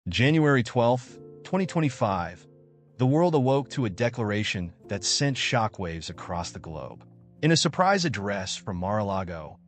January 12th, 2025, the world awoke to a declaration that sent shockwaves across the globe. In a surprise address from Mar-a-Lago,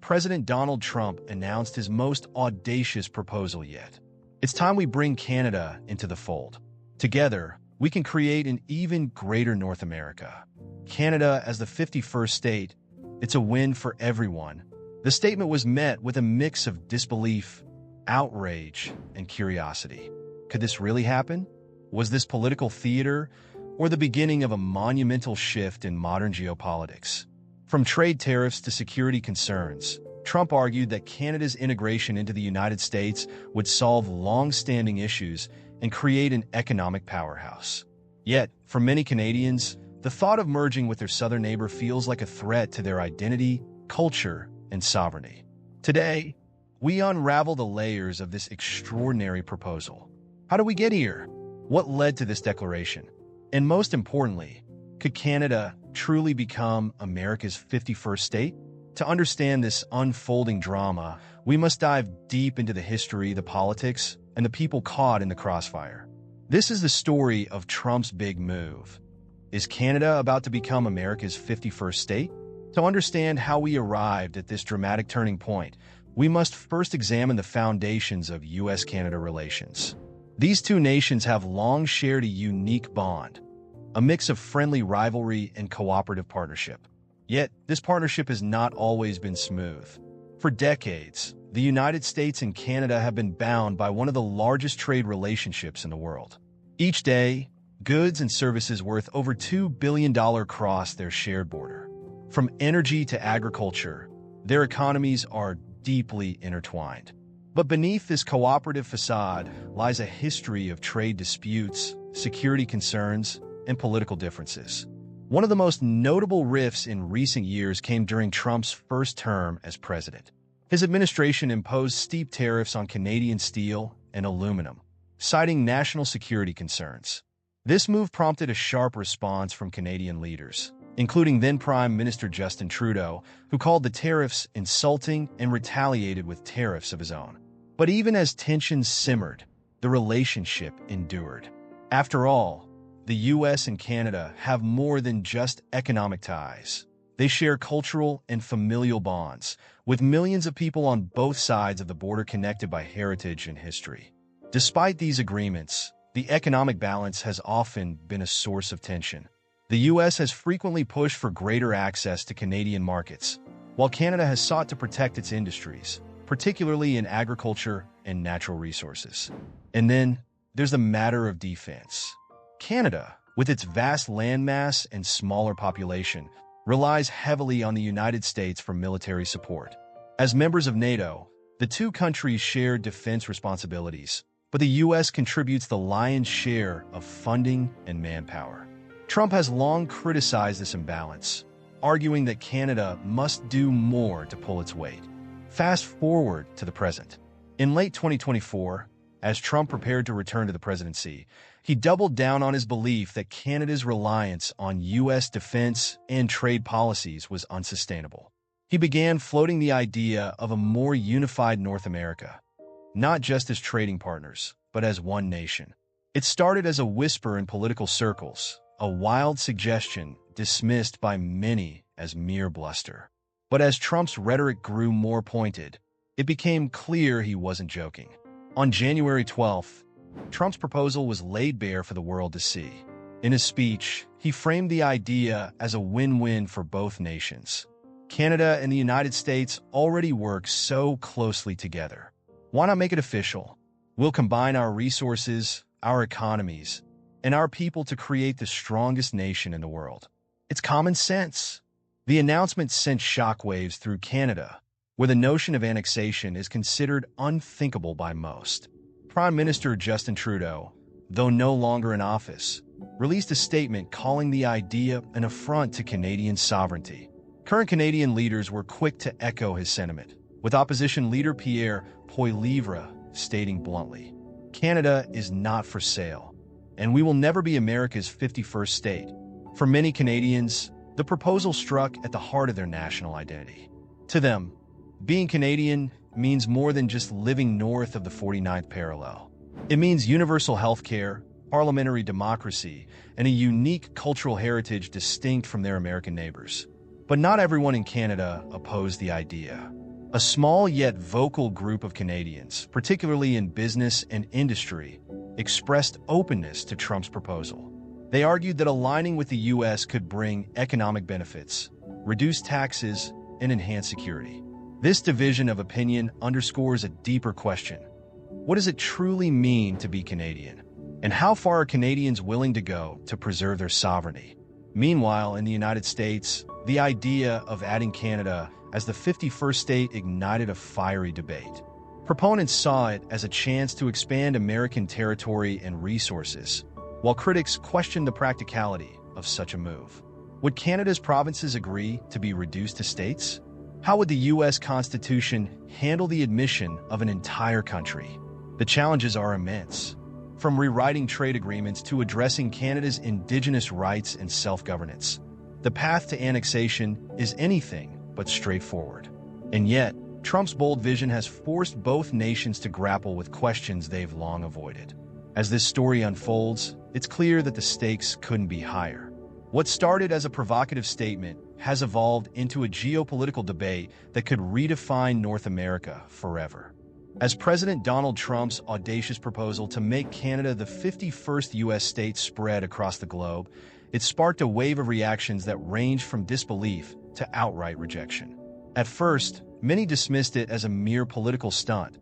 President Donald Trump announced his most audacious proposal yet. It's time we bring Canada into the fold. Together, we can create an even greater North America. Canada as the 51st state, it's a win for everyone. The statement was met with a mix of disbelief, outrage, and curiosity. Could this really happen? Was this political theater or the beginning of a monumental shift in modern geopolitics? From trade tariffs to security concerns, Trump argued that Canada's integration into the United States would solve long-standing issues and create an economic powerhouse. Yet, for many Canadians, the thought of merging with their southern neighbor feels like a threat to their identity, culture, and sovereignty. Today, we unravel the layers of this extraordinary proposal. How did we get here? What led to this declaration? And most importantly, could Canada truly become America's 51st state? To understand this unfolding drama, we must dive deep into the history, the politics, and the people caught in the crossfire. This is the story of Trump's big move. Is Canada about to become America's 51st state? To understand how we arrived at this dramatic turning point, we must first examine the foundations of U.S. Canada relations. These two nations have long shared a unique bond, a mix of friendly rivalry and cooperative partnership. Yet, this partnership has not always been smooth. For decades, the United States and Canada have been bound by one of the largest trade relationships in the world. Each day, goods and services worth over $2 billion cross their shared border. From energy to agriculture, their economies are deeply intertwined. But beneath this cooperative facade lies a history of trade disputes, security concerns, and political differences. One of the most notable rifts in recent years came during Trump's first term as president. His administration imposed steep tariffs on Canadian steel and aluminum, citing national security concerns. This move prompted a sharp response from Canadian leaders, including then Prime Minister Justin Trudeau, who called the tariffs insulting and retaliated with tariffs of his own. But even as tensions simmered, the relationship endured. After all, the U.S. and Canada have more than just economic ties. They share cultural and familial bonds, with millions of people on both sides of the border connected by heritage and history. Despite these agreements, the economic balance has often been a source of tension. The U.S. has frequently pushed for greater access to Canadian markets, while Canada has sought to protect its industries, particularly in agriculture and natural resources. And then, there's the matter of defense. Canada, with its vast landmass and smaller population, relies heavily on the United States for military support. As members of NATO, the two countries share defense responsibilities, but the U.S. contributes the lion's share of funding and manpower. Trump has long criticized this imbalance, arguing that Canada must do more to pull its weight. Fast forward to the present. In late 2024, as Trump prepared to return to the presidency, he doubled down on his belief that Canada's reliance on U.S. defense and trade policies was unsustainable. He began floating the idea of a more unified North America, not just as trading partners, but as one nation. It started as a whisper in political circles, a wild suggestion dismissed by many as mere bluster. But as Trump's rhetoric grew more pointed, it became clear he wasn't joking. On January 12th, Trump's proposal was laid bare for the world to see. In his speech, he framed the idea as a win-win for both nations. Canada and the United States already work so closely together. Why not make it official? We'll combine our resources, our economies, and our people to create the strongest nation in the world. It's common sense. The announcement sent shockwaves through Canada, where the notion of annexation is considered unthinkable by most. Prime Minister Justin Trudeau, though no longer in office, released a statement calling the idea an affront to Canadian sovereignty. Current Canadian leaders were quick to echo his sentiment, with opposition leader Pierre Poilievre stating bluntly, "Canada is not for sale, and we will never be America's 51st state." For many Canadians, the proposal struck at the heart of their national identity. To them, being Canadian means more than just living north of the 49th parallel. It means universal health care, parliamentary democracy, and a unique cultural heritage distinct from their American neighbors. But not everyone in Canada opposed the idea. A small yet vocal group of Canadians, particularly in business and industry, expressed openness to Trump's proposal. They argued that aligning with the U.S. could bring economic benefits, reduce taxes, and enhance security. This division of opinion underscores a deeper question. What does it truly mean to be Canadian? And how far are Canadians willing to go to preserve their sovereignty? Meanwhile, in the United States, the idea of adding Canada as the 51st state ignited a fiery debate. Proponents saw it as a chance to expand American territory and resources, while critics questioned the practicality of such a move. Would Canada's provinces agree to be reduced to states? How would the U.S. Constitution handle the admission of an entire country? The challenges are immense. From rewriting trade agreements to addressing Canada's Indigenous rights and self-governance, the path to annexation is anything but straightforward. And yet, Trump's bold vision has forced both nations to grapple with questions they've long avoided. As this story unfolds, it's clear that the stakes couldn't be higher. What started as a provocative statement has evolved into a geopolitical debate that could redefine North America forever. As President Donald Trump's audacious proposal to make Canada the 51st U.S. state spread across the globe, it sparked a wave of reactions that ranged from disbelief to outright rejection. At first, many dismissed it as a mere political stunt,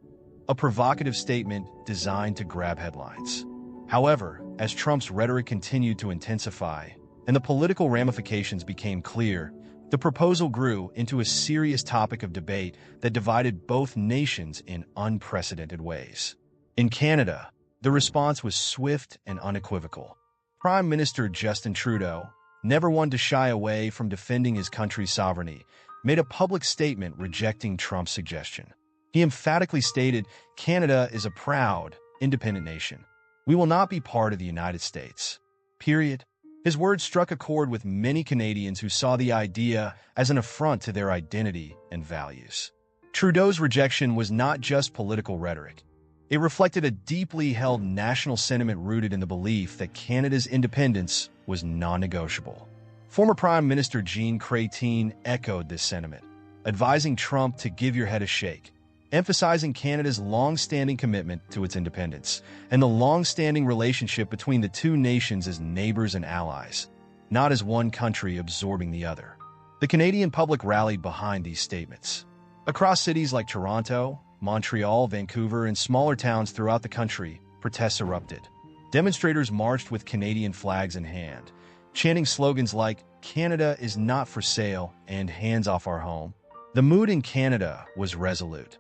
a provocative statement designed to grab headlines. However, as Trump's rhetoric continued to intensify and the political ramifications became clear, the proposal grew into a serious topic of debate that divided both nations in unprecedented ways. In Canada, the response was swift and unequivocal. Prime Minister Justin Trudeau, never one to shy away from defending his country's sovereignty, made a public statement rejecting Trump's suggestion. He emphatically stated, "Canada is a proud, independent nation. We will not be part of the United States. Period." His words struck a chord with many Canadians who saw the idea as an affront to their identity and values. Trudeau's rejection was not just political rhetoric. It reflected a deeply held national sentiment rooted in the belief that Canada's independence was non-negotiable. Former Prime Minister Chrétien echoed this sentiment, advising Trump to give your head a shake, emphasizing Canada's long-standing commitment to its independence and the long-standing relationship between the two nations as neighbors and allies, not as one country absorbing the other. The Canadian public rallied behind these statements. Across cities like Toronto, Montreal, Vancouver, and smaller towns throughout the country, protests erupted. Demonstrators marched with Canadian flags in hand, chanting slogans like, "Canada is not for sale," and "Hands off our home." The mood in Canada was resolute.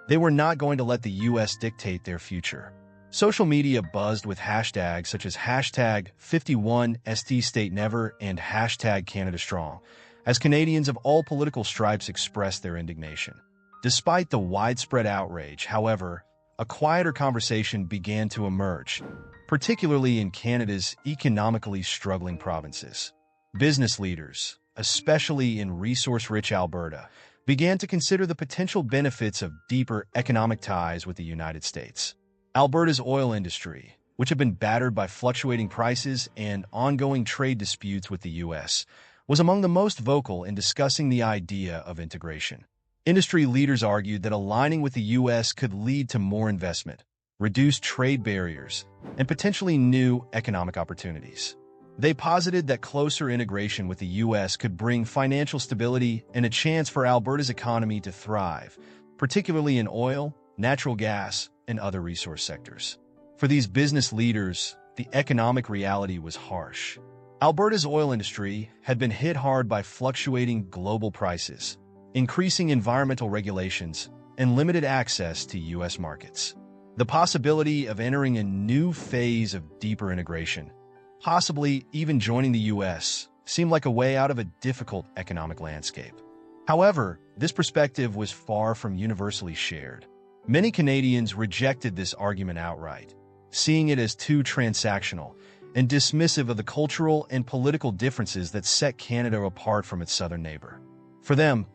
They were not going to let the U.S. dictate their future. Social media buzzed with hashtags such as hashtag 51STStateNever and hashtag CanadaStrong, as Canadians of all political stripes expressed their indignation. Despite the widespread outrage, however, a quieter conversation began to emerge, particularly in Canada's economically struggling provinces. Business leaders, especially in resource-rich Alberta, began to consider the potential benefits of deeper economic ties with the United States. Alberta's oil industry, which had been battered by fluctuating prices and ongoing trade disputes with the U.S., was among the most vocal in discussing the idea of integration. Industry leaders argued that aligning with the U.S. could lead to more investment, reduced trade barriers, and potentially new economic opportunities. They posited that closer integration with the U.S. could bring financial stability and a chance for Alberta's economy to thrive, particularly in oil, natural gas, and other resource sectors. For these business leaders, the economic reality was harsh. Alberta's oil industry had been hit hard by fluctuating global prices, increasing environmental regulations, and limited access to U.S. markets. The possibility of entering a new phase of deeper integration, possibly even joining the U.S., seemed like a way out of a difficult economic landscape. However, this perspective was far from universally shared. Many Canadians rejected this argument outright, seeing it as too transactional and dismissive of the cultural and political differences that set Canada apart from its southern neighbor. For them,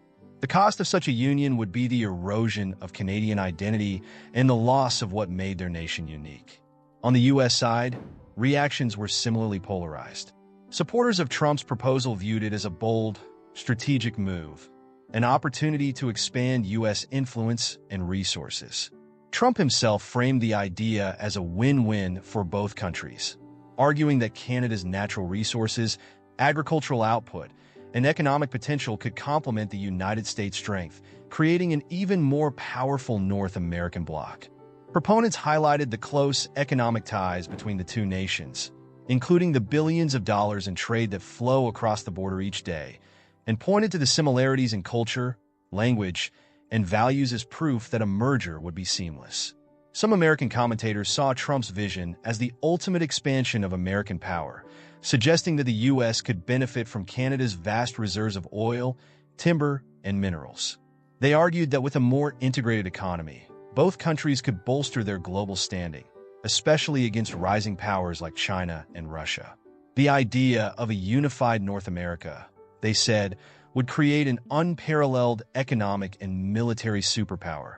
The cost of such a union would be the erosion of Canadian identity and the loss of what made their nation unique. On the U.S. side, reactions were similarly polarized. Supporters of Trump's proposal viewed it as a bold, strategic move, an opportunity to expand U.S. influence and resources. Trump himself framed the idea as a win-win for both countries, arguing that Canada's natural resources, agricultural output, and economic potential could complement the United States' strength, creating an even more powerful North American bloc. Proponents highlighted the close economic ties between the two nations, including the billions of dollars in trade that flow across the border each day, and pointed to the similarities in culture, language, and values as proof that a merger would be seamless. Some American commentators saw Trump's vision as the ultimate expansion of American power, suggesting that the U.S. could benefit from Canada's vast reserves of oil, timber, and minerals. They argued that with a more integrated economy, both countries could bolster their global standing, especially against rising powers like China and Russia. The idea of a unified North America, they said, would create an unparalleled economic and military superpower,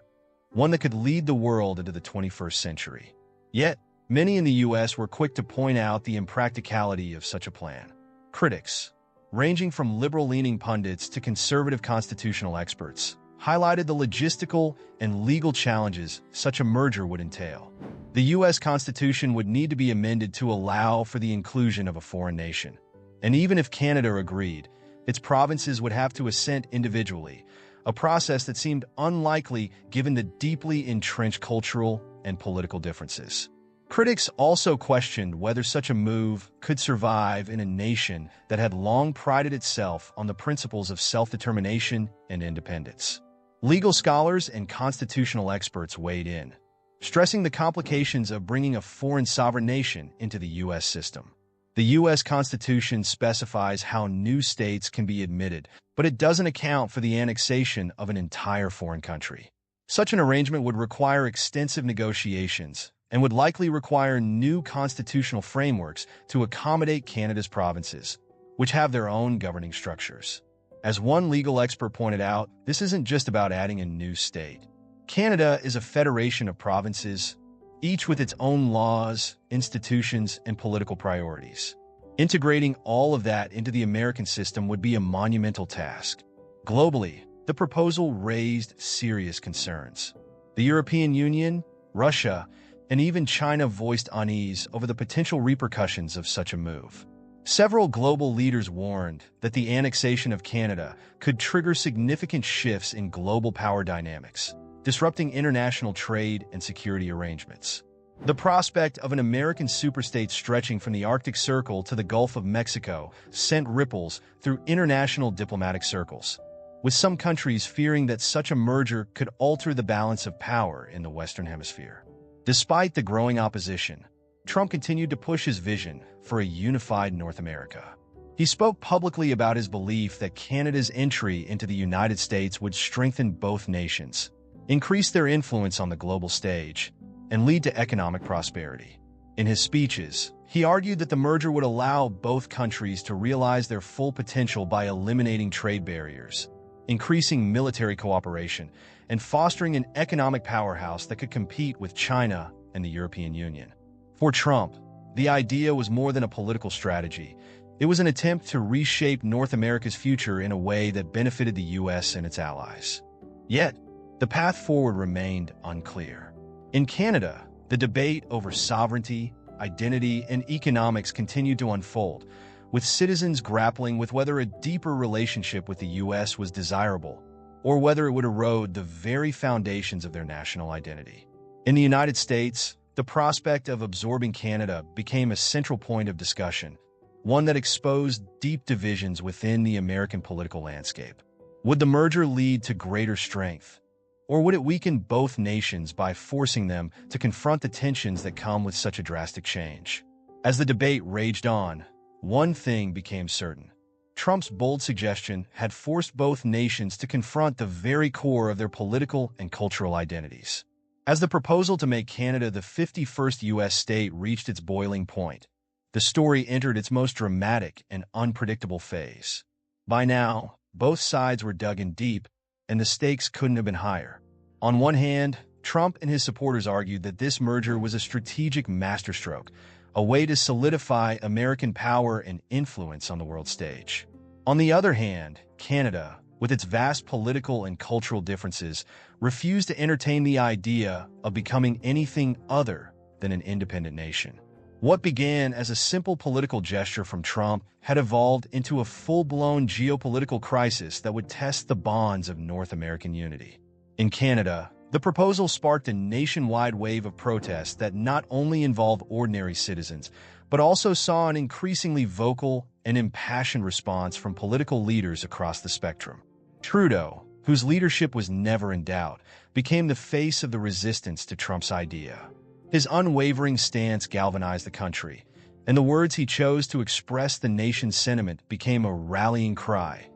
one that could lead the world into the 21st century. Yet, many in the U.S. were quick to point out the impracticality of such a plan. Critics, ranging from liberal-leaning pundits to conservative constitutional experts, highlighted the logistical and legal challenges such a merger would entail. The U.S. Constitution would need to be amended to allow for the inclusion of a foreign nation. And even if Canada agreed, its provinces would have to assent individually, a process that seemed unlikely given the deeply entrenched cultural and political differences. Critics also questioned whether such a move could survive in a nation that had long prided itself on the principles of self-determination and independence. Legal scholars and constitutional experts weighed in, stressing the complications of bringing a foreign sovereign nation into the U.S. system. The U.S. Constitution specifies how new states can be admitted, but it doesn't account for the annexation of an entire foreign country. Such an arrangement would require extensive negotiations and would likely require new constitutional frameworks to accommodate Canada's provinces, which have their own governing structures. As one legal expert pointed out, this isn't just about adding a new state. Canada is a federation of provinces, each with its own laws, institutions, and political priorities. Integrating all of that into the American system would be a monumental task. Globally, the proposal raised serious concerns. The European Union, Russia, and even China voiced unease over the potential repercussions of such a move. Several global leaders warned that the annexation of Canada could trigger significant shifts in global power dynamics, disrupting international trade and security arrangements. The prospect of an American superstate stretching from the Arctic Circle to the Gulf of Mexico sent ripples through international diplomatic circles, with some countries fearing that such a merger could alter the balance of power in the Western Hemisphere. Despite the growing opposition, Trump continued to push his vision for a unified North America. He spoke publicly about his belief that Canada's entry into the United States would strengthen both nations, increase their influence on the global stage, and lead to economic prosperity. In his speeches, he argued that the merger would allow both countries to realize their full potential by eliminating trade barriers, increasing military cooperation, and fostering an economic powerhouse that could compete with China and the European Union. For Trump, the idea was more than a political strategy. It was an attempt to reshape North America's future in a way that benefited the U.S. and its allies. Yet, the path forward remained unclear. In Canada, the debate over sovereignty, identity, and economics continued to unfold, with citizens grappling with whether a deeper relationship with the U.S. was desirable, or whether it would erode the very foundations of their national identity. In the United States, the prospect of absorbing Canada became a central point of discussion, one that exposed deep divisions within the American political landscape. Would the merger lead to greater strength, or would it weaken both nations by forcing them to confront the tensions that come with such a drastic change? As the debate raged on, one thing became certain. Trump's bold suggestion had forced both nations to confront the very core of their political and cultural identities. As the proposal to make Canada the 51st U.S. state reached its boiling point, the story entered its most dramatic and unpredictable phase. By now, both sides were dug in deep, and the stakes couldn't have been higher. On one hand, Trump and his supporters argued that this merger was a strategic masterstroke, a way to solidify American power and influence on the world stage. On the other hand, Canada, with its vast political and cultural differences, refused to entertain the idea of becoming anything other than an independent nation. What began as a simple political gesture from Trump had evolved into a full-blown geopolitical crisis that would test the bonds of North American unity. In Canada, the proposal sparked a nationwide wave of protests that not only involved ordinary citizens, but also saw an increasingly vocal and impassioned response from political leaders across the spectrum. Trudeau, whose leadership was never in doubt, became the face of the resistance to Trump's idea. His unwavering stance galvanized the country, and the words he chose to express the nation's sentiment became a rallying cry.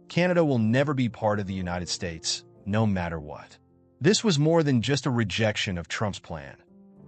Canada will never be part of the United States, no matter what. This was more than just a rejection of Trump's plan.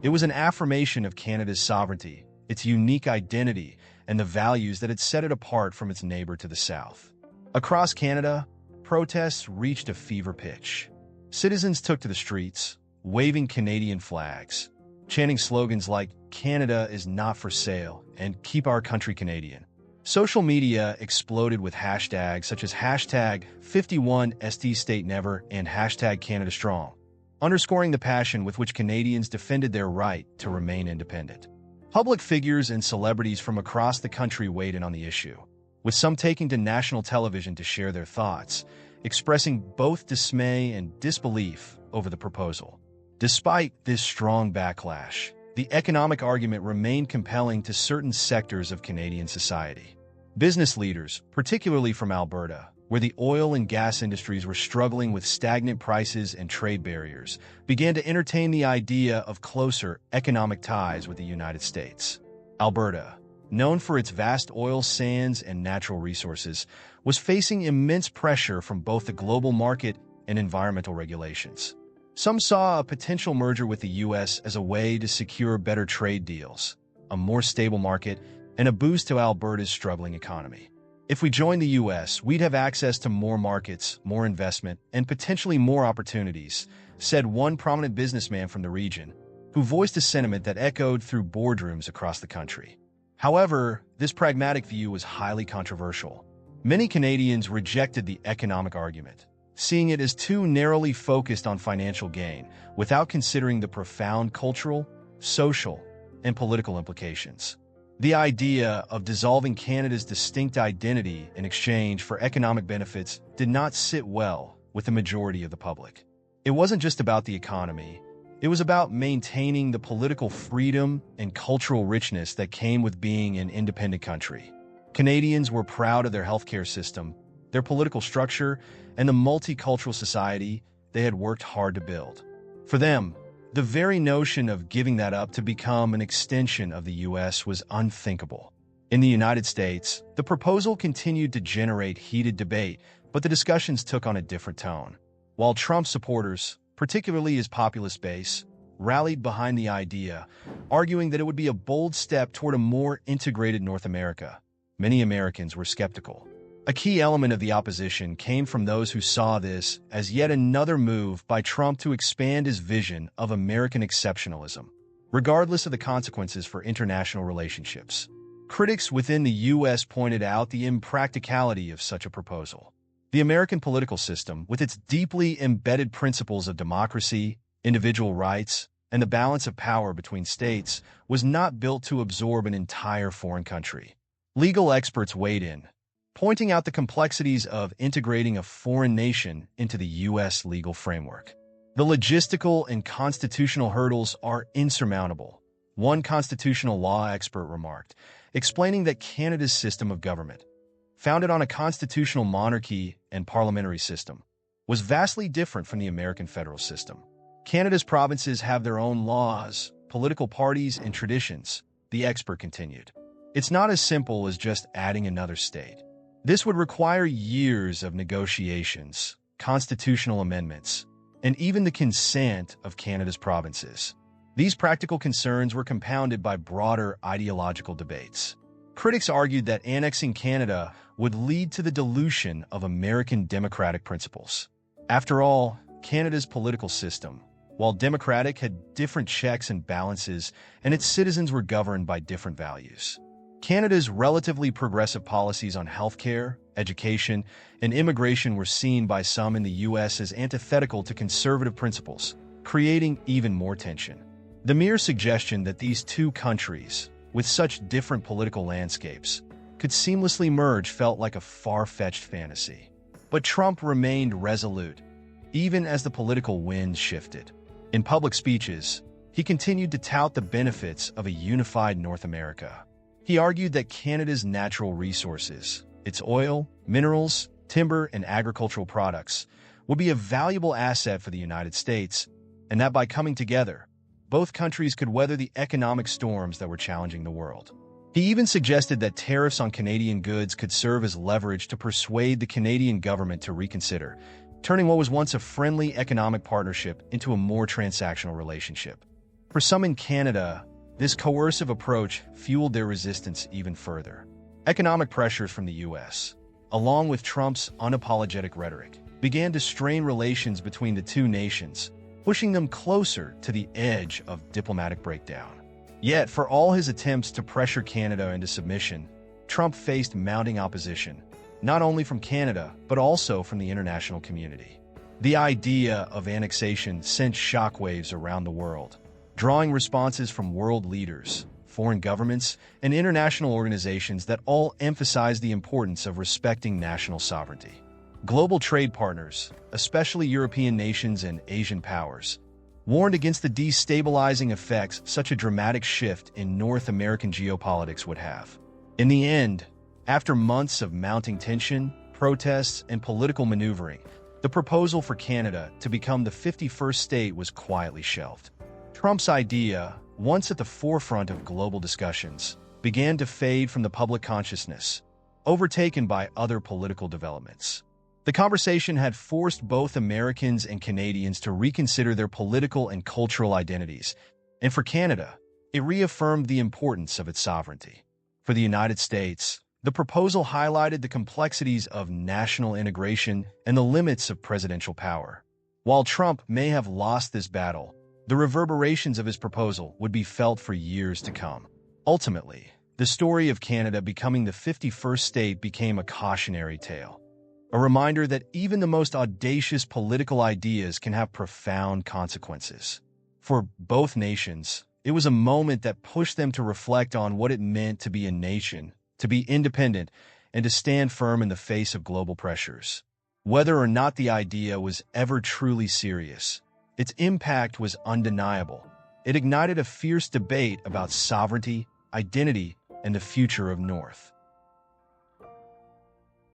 It was an affirmation of Canada's sovereignty, its unique identity, and the values that had set it apart from its neighbor to the south. Across Canada, protests reached a fever pitch. Citizens took to the streets, waving Canadian flags, chanting slogans like "Canada is not for sale" and "Keep our country Canadian." Social media exploded with hashtags such as hashtag 51STStateNever and hashtag CanadaStrong, underscoring the passion with which Canadians defended their right to remain independent. Public figures and celebrities from across the country weighed in on the issue, with some taking to national television to share their thoughts, expressing both dismay and disbelief over the proposal. Despite this strong backlash, the economic argument remained compelling to certain sectors of Canadian society. Business leaders, particularly from Alberta, where the oil and gas industries were struggling with stagnant prices and trade barriers, began to entertain the idea of closer economic ties with the United States. Alberta, known for its vast oil sands and natural resources, was facing immense pressure from both the global market and environmental regulations. Some saw a potential merger with the U.S. as a way to secure better trade deals, a more stable market, and a boost to Alberta's struggling economy. If we join the U.S., we'd have access to more markets, more investment, and potentially more opportunities, said one prominent businessman from the region, who voiced a sentiment that echoed through boardrooms across the country. However, this pragmatic view was highly controversial. Many Canadians rejected the economic argument, seeing it as too narrowly focused on financial gain, without considering the profound cultural, social, and political implications. The idea of dissolving Canada's distinct identity in exchange for economic benefits did not sit well with the majority of the public. It wasn't just about the economy. It was about maintaining the political freedom and cultural richness that came with being an independent country. Canadians were proud of their healthcare system, their political structure, and the multicultural society they had worked hard to build. For them, the very notion of giving that up to become an extension of the U.S. was unthinkable. In the United States, the proposal continued to generate heated debate, but the discussions took on a different tone. While Trump supporters, particularly his populist base, rallied behind the idea, arguing that it would be a bold step toward a more integrated North America, many Americans were skeptical. A key element of the opposition came from those who saw this as yet another move by Trump to expand his vision of American exceptionalism, regardless of the consequences for international relationships. Critics within the U.S. pointed out the impracticality of such a proposal. The American political system, with its deeply embedded principles of democracy, individual rights, and the balance of power between states, was not built to absorb an entire foreign country. Legal experts weighed in, pointing out the complexities of integrating a foreign nation into the U.S. legal framework. The logistical and constitutional hurdles are insurmountable, one constitutional law expert remarked, explaining that Canada's system of government, founded on a constitutional monarchy and parliamentary system, was vastly different from the American federal system. Canada's provinces have their own laws, political parties, and traditions, the expert continued. It's not as simple as just adding another state. This would require years of negotiations, constitutional amendments, and even the consent of Canada's provinces. These practical concerns were compounded by broader ideological debates. Critics argued that annexing Canada would lead to the dilution of American democratic principles. After all, Canada's political system, while democratic, had different checks and balances, and its citizens were governed by different values. Canada's relatively progressive policies on healthcare, education, and immigration were seen by some in the U.S. as antithetical to conservative principles, creating even more tension. The mere suggestion that these two countries, with such different political landscapes, could seamlessly merge felt like a far-fetched fantasy. But Trump remained resolute, even as the political winds shifted. In public speeches, he continued to tout the benefits of a unified North America. He argued that Canada's natural resources, its oil, minerals, timber, and agricultural products, would be a valuable asset for the United States, and that by coming together, both countries could weather the economic storms that were challenging the world. He even suggested that tariffs on Canadian goods could serve as leverage to persuade the Canadian government to reconsider, turning what was once a friendly economic partnership into a more transactional relationship. For some in Canada, this coercive approach fueled their resistance even further. Economic pressures from the U.S., along with Trump's unapologetic rhetoric, began to strain relations between the two nations, pushing them closer to the edge of diplomatic breakdown. Yet, for all his attempts to pressure Canada into submission, Trump faced mounting opposition, not only from Canada, but also from the international community. The idea of annexation sent shockwaves around the world, drawing responses from world leaders, foreign governments, and international organizations that all emphasize the importance of respecting national sovereignty. Global trade partners, especially European nations and Asian powers, warned against the destabilizing effects such a dramatic shift in North American geopolitics would have. In the end, after months of mounting tension, protests, and political maneuvering, the proposal for Canada to become the 51st state was quietly shelved. Trump's idea, once at the forefront of global discussions, began to fade from the public consciousness, overtaken by other political developments. The conversation had forced both Americans and Canadians to reconsider their political and cultural identities, and for Canada, it reaffirmed the importance of its sovereignty. For the United States, the proposal highlighted the complexities of national integration and the limits of presidential power. While Trump may have lost this battle, the reverberations of his proposal would be felt for years to come. Ultimately, the story of Canada becoming the 51st state became a cautionary tale, a reminder that even the most audacious political ideas can have profound consequences. For both nations, it was a moment that pushed them to reflect on what it meant to be a nation, to be independent, and to stand firm in the face of global pressures. Whether or not the idea was ever truly serious, its impact was undeniable. It ignited a fierce debate about sovereignty, identity, and the future of North